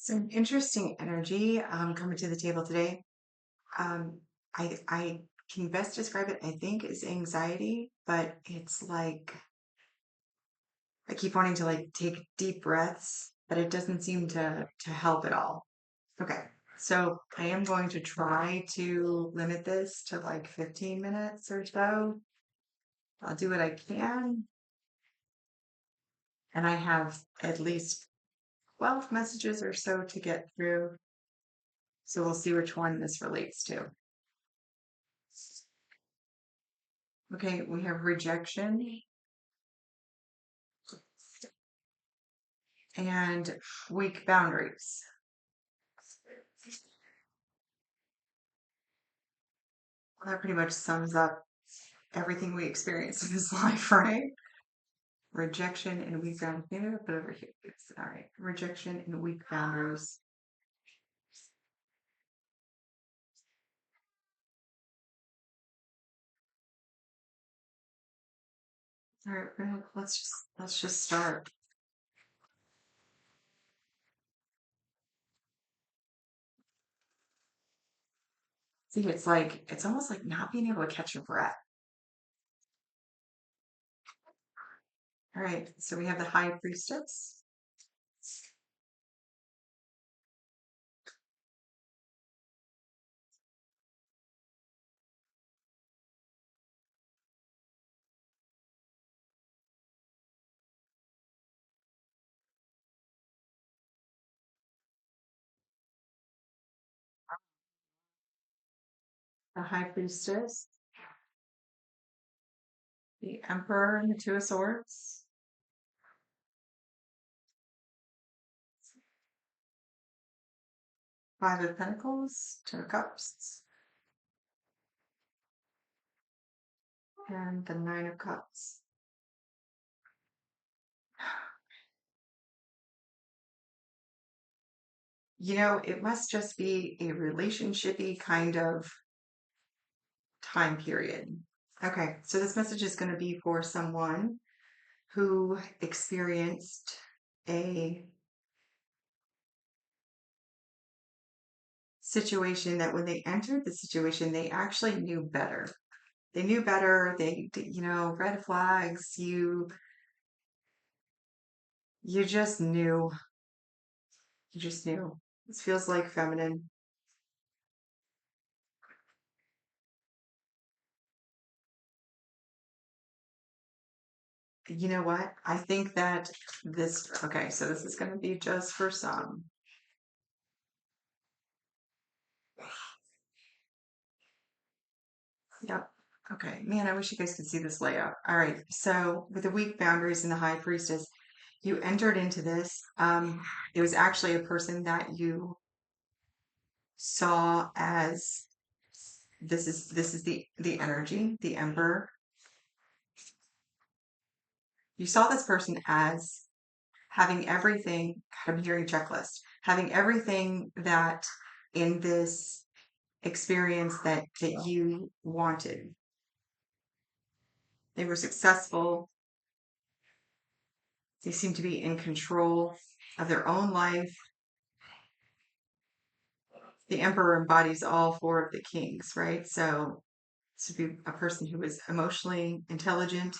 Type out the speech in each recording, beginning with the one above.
Some interesting energy coming to the table today. Um, I can best describe it, I think, as anxiety, but it's like I keep wanting to like take deep breaths, but it doesn't seem to help at all. Okay, so I am going to try to limit this to like 15 minutes or so. I'll do what I can, and I have at least 12 messages or so to get through, so we'll see which one this relates to. Okay, we have rejection and weak boundaries. Well, that pretty much sums up everything we experience in this life, right? Rejection and weak boundaries. Maybe I'll put it over here. All right. Rejection and weak boundaries. All right, let's just start. See, it's almost like not being able to catch your breath. All right, so we have the high priestess, the high priestess, the emperor and the two of swords, five of pentacles, two of cups, and the nine of cups. It must just be a relationshipy kind of time period. Okay, so this message is going to be for someone who experienced a situation that when they entered the situation, they actually knew better. They knew better. Red flags. You just knew. You just knew. This feels like feminine. You know what? I think that okay, so this is going to be just for some. Yep. Okay. Man, I wish you guys could see this layout. All right. So with the weak boundaries and the high priestess, you entered into this. It was actually a person that you saw as this is the energy, the emperor. You saw this person as having everything, God, I'm hearing checklist, having everything that in this experience that you wanted. They were successful. They seem to be in control of their own life. The emperor embodies all four of the kings, right? So this would be a person who is emotionally intelligent.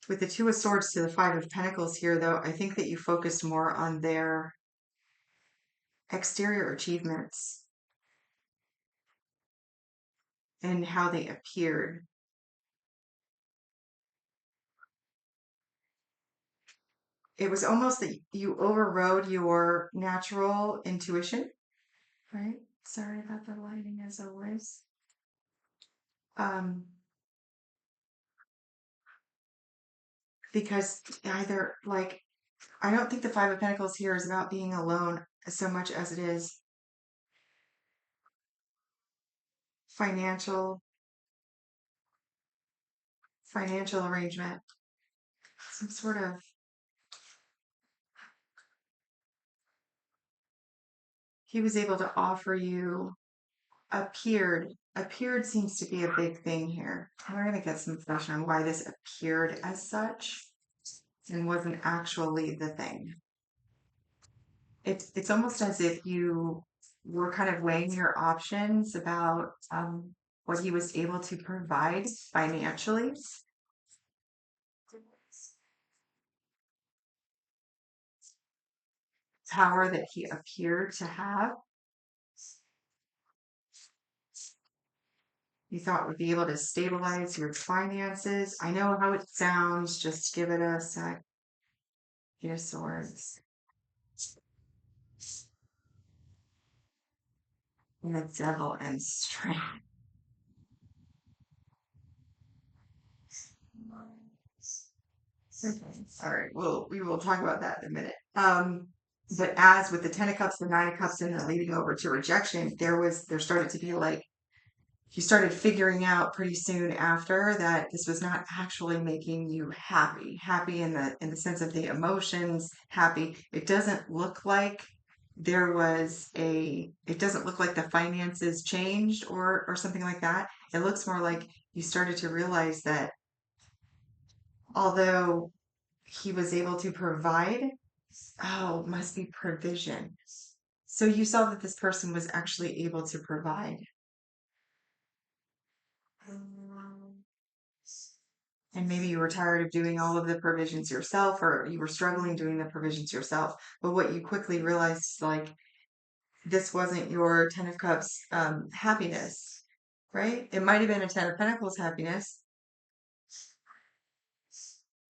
With the two of swords to the five of pentacles here, though, I think that you focused more on their exterior achievements and how they appeared. It was almost that you overrode your natural intuition, right? Sorry about the lighting as always. Um, because either like I don't think the Five of Pentacles here is about being alone so much as it is financial financial arrangement, some sort of he was able to offer you appeared seems to be a big thing here. We're going to get some information on why this appeared as such. and wasn't actually the thing. It's almost as if you were kind of weighing your options about what he was able to provide financially, power that he appeared to have, you thought would be able to stabilize your finances. I know how it sounds, just give it a sec. Eight of Swords and the Devil and Strength. Okay. All right. Well, we will talk about that in a minute. But as with the Ten of Cups, the Nine of Cups, and then leading over to rejection, there started to be like you started figuring out pretty soon after that this was not actually making you happy in the sense of the emotions, happy. It doesn't look like it doesn't look like the finances changed or something like that. It looks more like you started to realize that although he was able to provide, oh, must be provision. So you saw that this person was actually able to provide. And maybe you were tired of doing all of the provisions yourself, or you were struggling doing the provisions yourself. But what you quickly realized is like this wasn't your Ten of Cups happiness, right? It might have been a Ten of Pentacles happiness.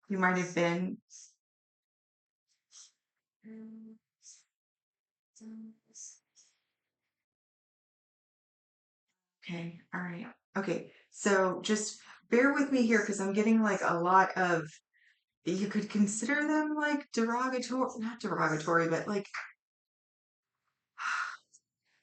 You might have been okay. All right. Okay. So just bear with me here because I'm getting like a lot of you could consider them like derogatory, not derogatory, but like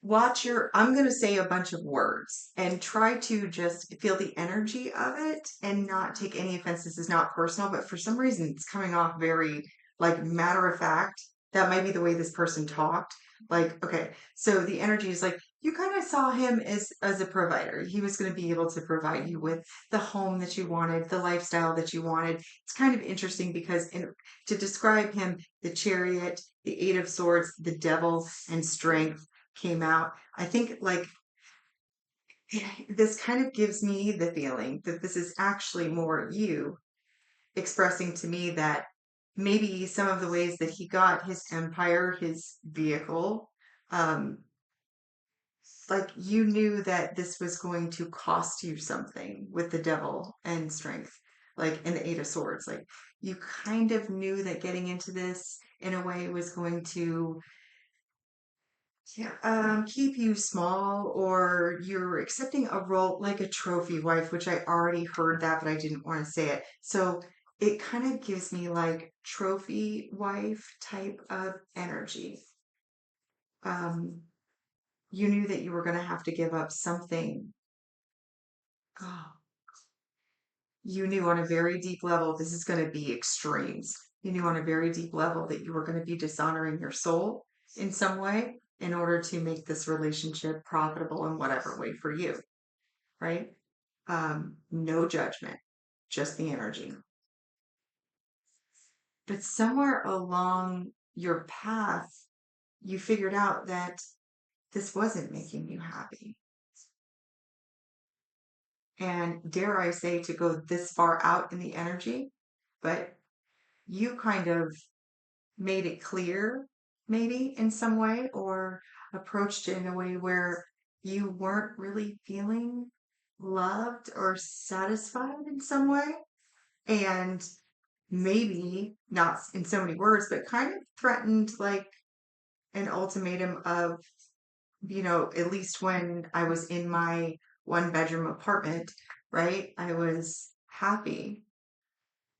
watch your I'm going to say a bunch of words and try to just feel the energy of it and not take any offense. This is not personal, but for some reason it's coming off very like matter of fact. That might be the way this person talked. Like, okay, so the energy is like you kind of saw him as a provider. He was going to be able to provide you with the home that you wanted, the lifestyle that you wanted. It's kind of interesting because to describe him, the chariot, the eight of swords, the devil, and strength came out. I think like this kind of gives me the feeling that this is actually more you expressing to me that maybe some of the ways that he got his empire, his vehicle, um, like you knew that this was going to cost you something with the devil and strength, like in the eight of swords. Like you kind of knew that getting into this in a way was going to yeah, keep you small, or you're accepting a role like a trophy wife, which I already heard that, but I didn't want to say it. So it kind of gives me like trophy wife type of energy. Um, you knew that you were going to have to give up something. Oh, you knew on a very deep level this is going to be extremes. You knew on a very deep level that you were going to be dishonoring your soul in some way in order to make this relationship profitable in whatever way for you, right? No judgment, just the energy. But somewhere along your path, you figured out that this wasn't making you happy. And dare I say to go this far out in the energy, but you kind of made it clear, maybe in some way, or approached it in a way where you weren't really feeling loved or satisfied in some way. And maybe not in so many words, but kind of threatened like an ultimatum of, at least when I was in my one bedroom apartment, right? I was happy.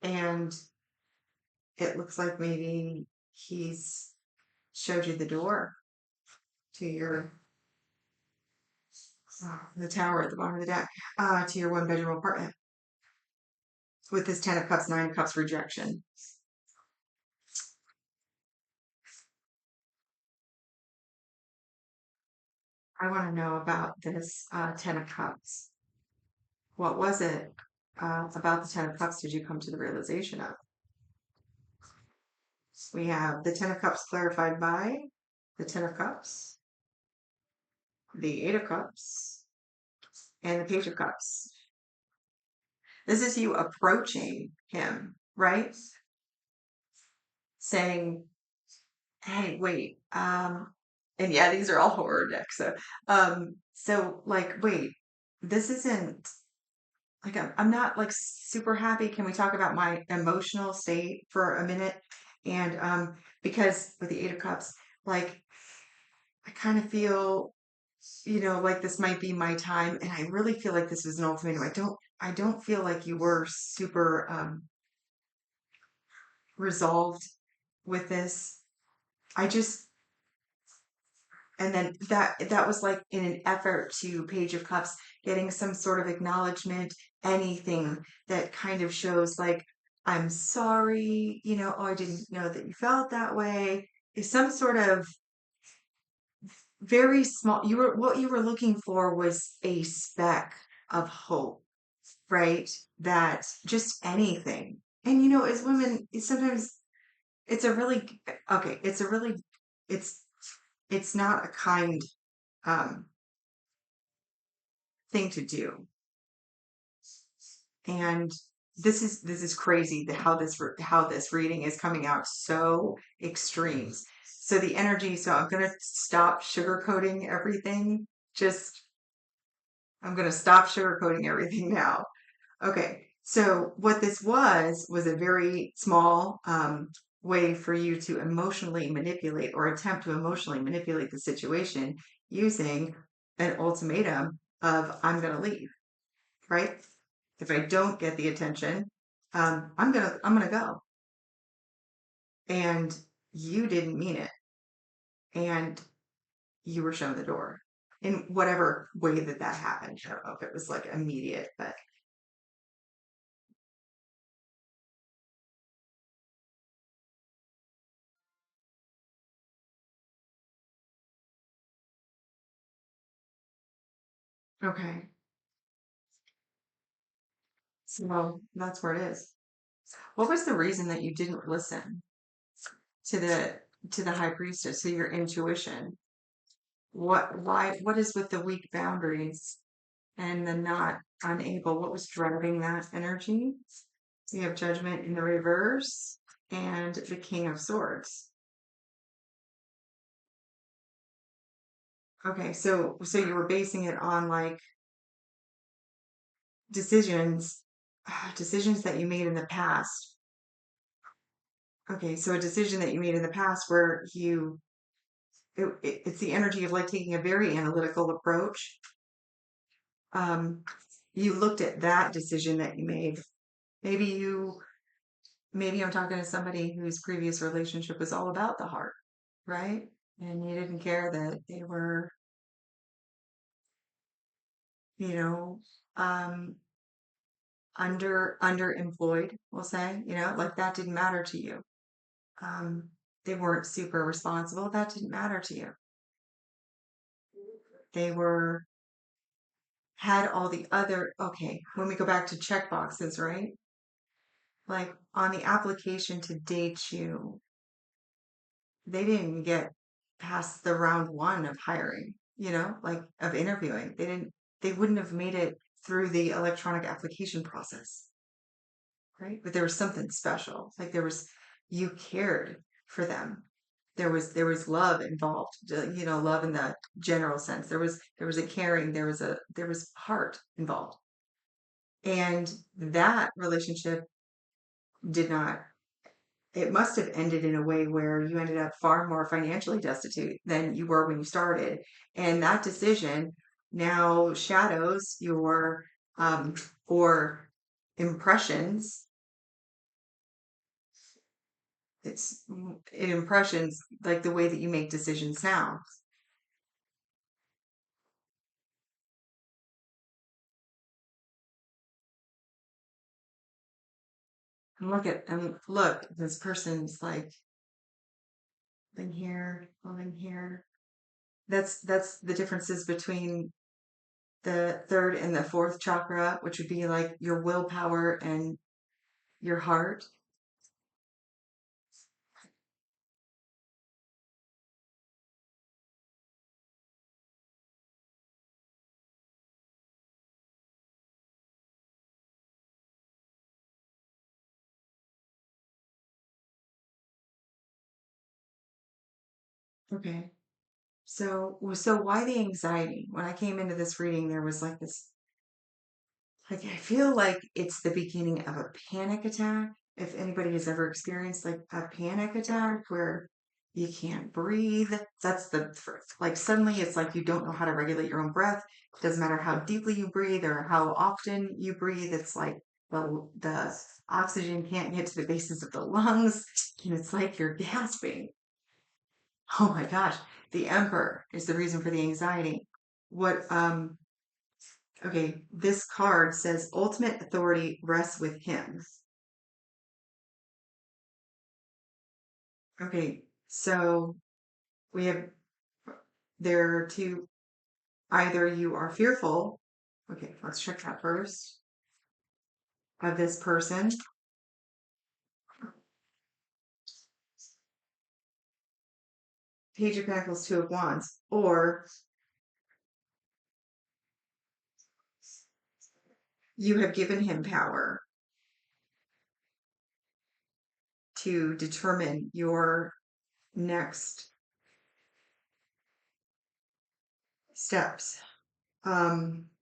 And it looks like maybe he's showed you the door to your the tower at the bottom of the deck, to your one bedroom apartment with this Ten of Cups, Nine of Cups rejection. I want to know about this Ten of Cups. What was it about the Ten of Cups did you come to the realization of? We have the Ten of Cups clarified by the Ten of Cups, the Eight of Cups, and the Page of Cups. This is you approaching him, right? Saying, hey, wait, and yeah, these are all horror decks. So like, wait, this isn't like I'm not like super happy. Can we talk about my emotional state for a minute? And because with the Eight of Cups, like I kind of feel, like this might be my time, and I really feel like this was an ultimatum. I don't feel like you were super resolved with this. I just And then that was like in an effort to Page of Cups, getting some sort of acknowledgement, anything that kind of shows like, I'm sorry, oh, I didn't know that you felt that way. Is some sort of very small, what you were looking for was a speck of hope, right? That just anything. And as women, sometimes it's a really okay, it's it's not a kind um thing to do. And this is crazy that how this reading is coming out so extremes. So the energy, so I'm gonna stop sugarcoating everything. Just I'm gonna stop sugarcoating everything now. Okay. So what this was a very small way for you to emotionally manipulate or attempt to emotionally manipulate the situation using an ultimatum of I'm gonna leave, right? If I don't get the attention, I'm gonna go. And you didn't mean it, and you were shown the door in whatever way that happened. I don't know if it was like immediate, but okay. So that's where it is. What was the reason that you didn't listen to the high priestess, to your intuition? What is with the weak boundaries and the not unable? What was driving that energy? We have Judgment in the reverse and the King of Swords. Okay, so you were basing it on like decisions, decisions that you made in the past. Okay, so a decision that you made in the past where it's the energy of like taking a very analytical approach. Um, you looked at that decision that you made. Maybe you, maybe I'm talking to somebody whose previous relationship was all about the heart, right? And you didn't care that they were, you know, um, underemployed, we'll say, like that didn't matter to you. Um, they weren't super responsible. That didn't matter to you. They were had all the other, okay, when we go back to check boxes, right? Like on the application to date you, they didn't get past the round one of hiring, like of interviewing. They wouldn't have made it through the electronic application process, right? But there was something special. Like you cared for them. There was love involved, love in the general sense. There was a caring, there was heart involved. And that relationship did not, it must have ended in a way where you ended up far more financially destitute than you were when you started. And that decision now shadows your or impressions. It impressions like the way that you make decisions now. And look, this person's like in here, in here. That's the differences between the third and the fourth chakra, which would be like your willpower and your heart. Okay. So why the anxiety? When I came into this reading, there was like this, like, I feel like it's the beginning of a panic attack. If anybody has ever experienced like a panic attack where you can't breathe, that's the first. Like suddenly it's like you don't know how to regulate your own breath. It doesn't matter how deeply you breathe or how often you breathe. It's like the oxygen can't get to the bases of the lungs, and it's like you're gasping. Oh my gosh, the emperor is the reason for the anxiety. What Okay, this card says ultimate authority rests with him. Okay, so we have there are two, either you are fearful, okay, let's check that first, of this person, Page of Pentacles, Two of Wands, or you have given him power to determine your next steps.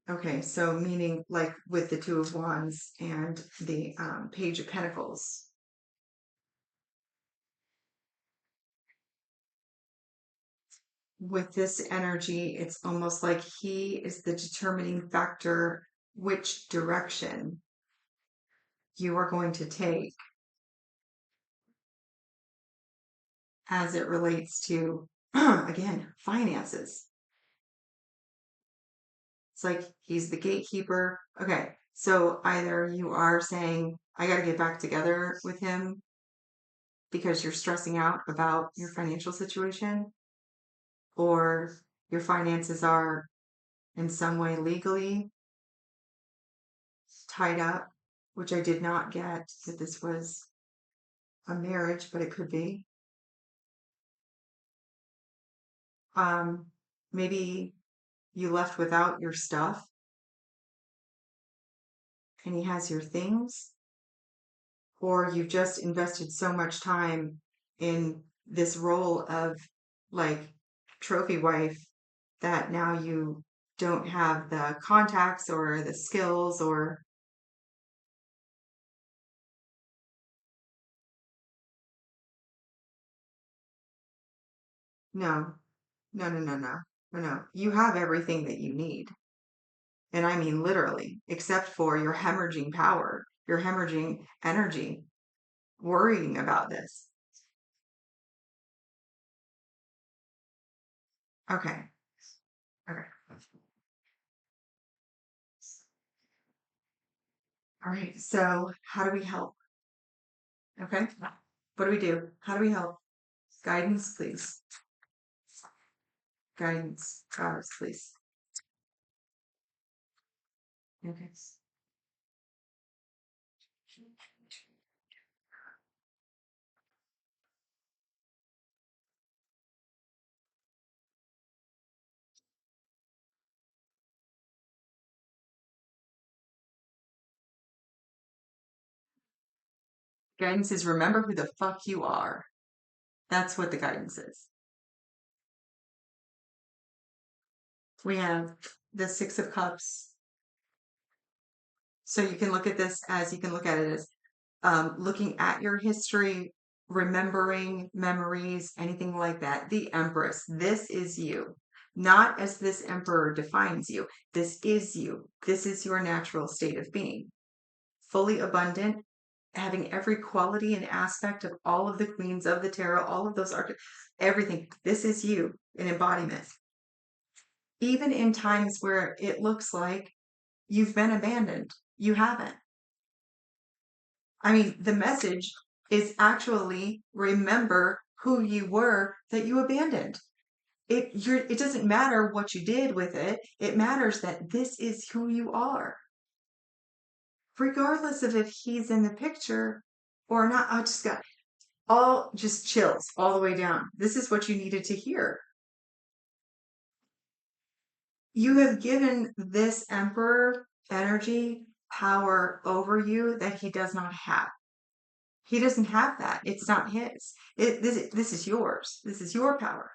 Okay, so meaning like with the Two of Wands and the Page of Pentacles. With this energy, it's almost like he is the determining factor which direction you are going to take as it relates to, again, finances. It's like he's the gatekeeper. Okay, so either you are saying, I got to get back together with him because you're stressing out about your financial situation, or your finances are in some way legally tied up, which I did not get that this was a marriage, but it could be. Um, Maybe you left without your stuff and he has your things, or you've just invested so much time in this role of like trophy wife that now you don't have the contacts or the skills or no, no, no, no, no, no, no. You have everything that you need. And I mean literally, except for your hemorrhaging power, your hemorrhaging energy, worrying about this. Okay. Okay. All right. So how do we help? Okay. What do we do? How do we help? Guidance, please. Guidance. Guidance, please. Okay. Guidance is remember who the fuck you are. That's what the guidance is. We have the Six of Cups. So you can look at this as you can look at it as looking at your history, remembering memories, anything like that. The Empress, this is you. Not as this emperor defines you. This is you. This is your natural state of being. Fully abundant, having every quality and aspect of all of the queens of the tarot, all of those everything. This is you, an embodiment. Even in times where it looks like you've been abandoned, you haven't. I mean, the message is actually remember who you were that you abandoned. It doesn't matter what you did with it. It matters that this is who you are. Regardless of if he's in the picture or not. I just got all just chills all the way down. This is what you needed to hear. You have given this emperor energy power over you that he does not have. He doesn't have that. It's not his. This is yours. This is your power.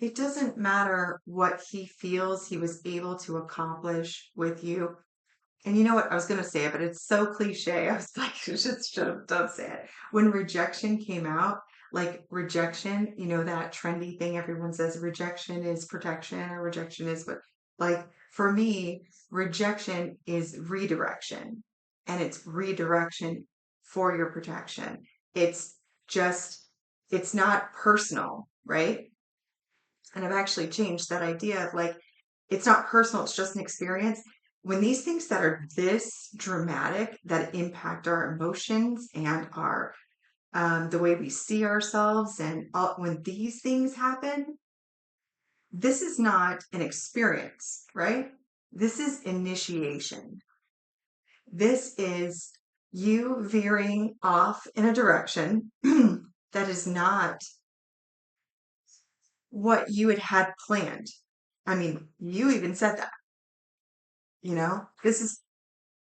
it doesn't matter what he feels he was able to accomplish with you. And you know what? I was going to say it, but it's so cliche. I was like, just shut up, don't say it. When rejection came out, like rejection, that trendy thing everyone says rejection is protection or rejection is what, like for me, rejection is redirection and it's redirection for your protection. It's just, it's not personal, right? And I've actually changed that idea of like, it's not personal, it's just an experience. When these things that are this dramatic, that impact our emotions and our the way we see ourselves, and when these things happen, this is not an experience, right? This is initiation. This is you veering off in a direction that is not what you had planned. I mean, you even said that, this is,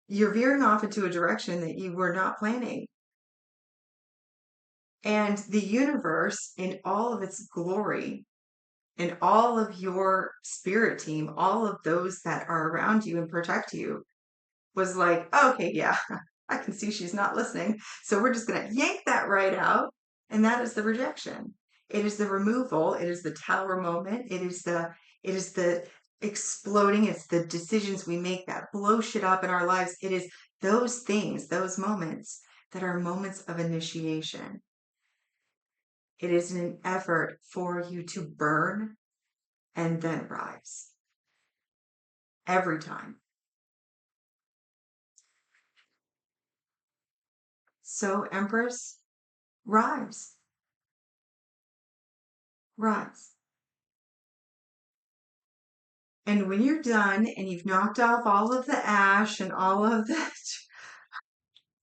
you're veering off into a direction that you were not planning. And the universe, in all of its glory, and all of your spirit team, all of those that are around you and protect you, was like, okay, yeah, I can see she's not listening. So we're just going to yank that right out. And that is the rejection. It is the removal. It is the tower moment. It is the exploding. It's the decisions we make that blow shit up in our lives. It is those things, those moments that are moments of initiation. It is an effort for you to burn and then rise every time. So, Empress, rise, rise. And when you're done and you've knocked off all of the ash and all of that,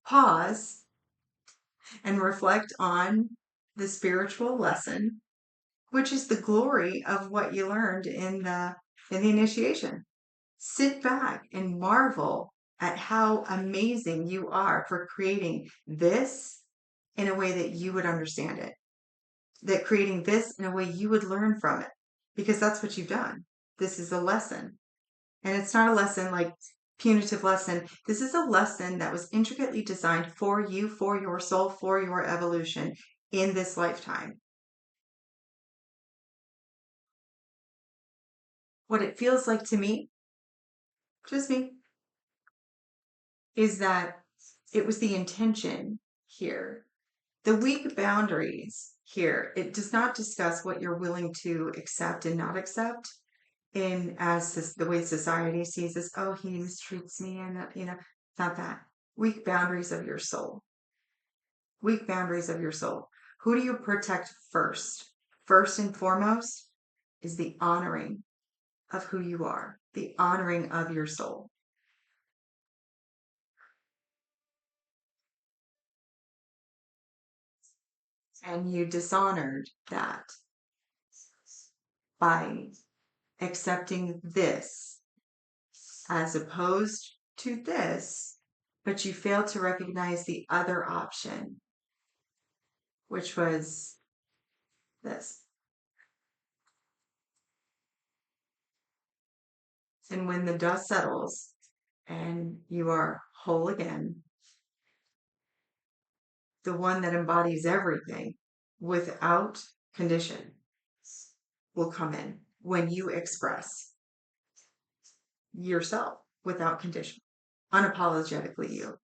pause and reflect on the spiritual lesson, which is the glory of what you learned in the initiation. Sit back and marvel at how amazing you are for creating this in a way that you would understand it, that creating this in a way you would learn from it, because that's what you've done. This is a lesson. And it's not a lesson like punitive lesson. This is a lesson that was intricately designed for you, for your soul, for your evolution in this lifetime. What it feels like to me, just me, is that it was the intention here. The weak boundaries here, it does not discuss what you're willing to accept and not accept in as the way society sees this. Oh, he mistreats me, and it's not that. Weak boundaries of your soul. Weak boundaries of your soul. Who do you protect first? First and foremost is the honoring of who you are, the honoring of your soul. And you dishonored that by accepting this as opposed to this, but you failed to recognize the other option, which was this. And when the dust settles and you are whole again, the one that embodies everything without condition will come in when you express yourself without condition, unapologetically you.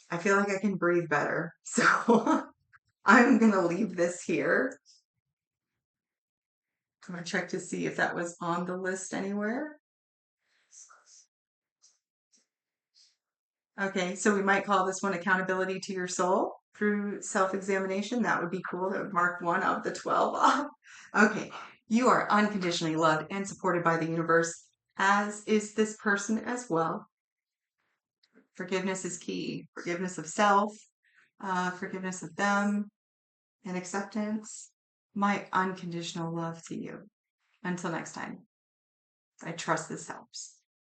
I feel like I can breathe better. So I'm going to leave this here. I'm going to check to see if that was on the list anywhere. Okay, so we might call this one accountability to your soul through self-examination. That would be cool. That would mark one of the 12 off. Okay, you are unconditionally loved and supported by the universe, as is this person as well. Forgiveness is key. Forgiveness of self, forgiveness of them, and acceptance. My unconditional love to you. Until next time, I trust this helps.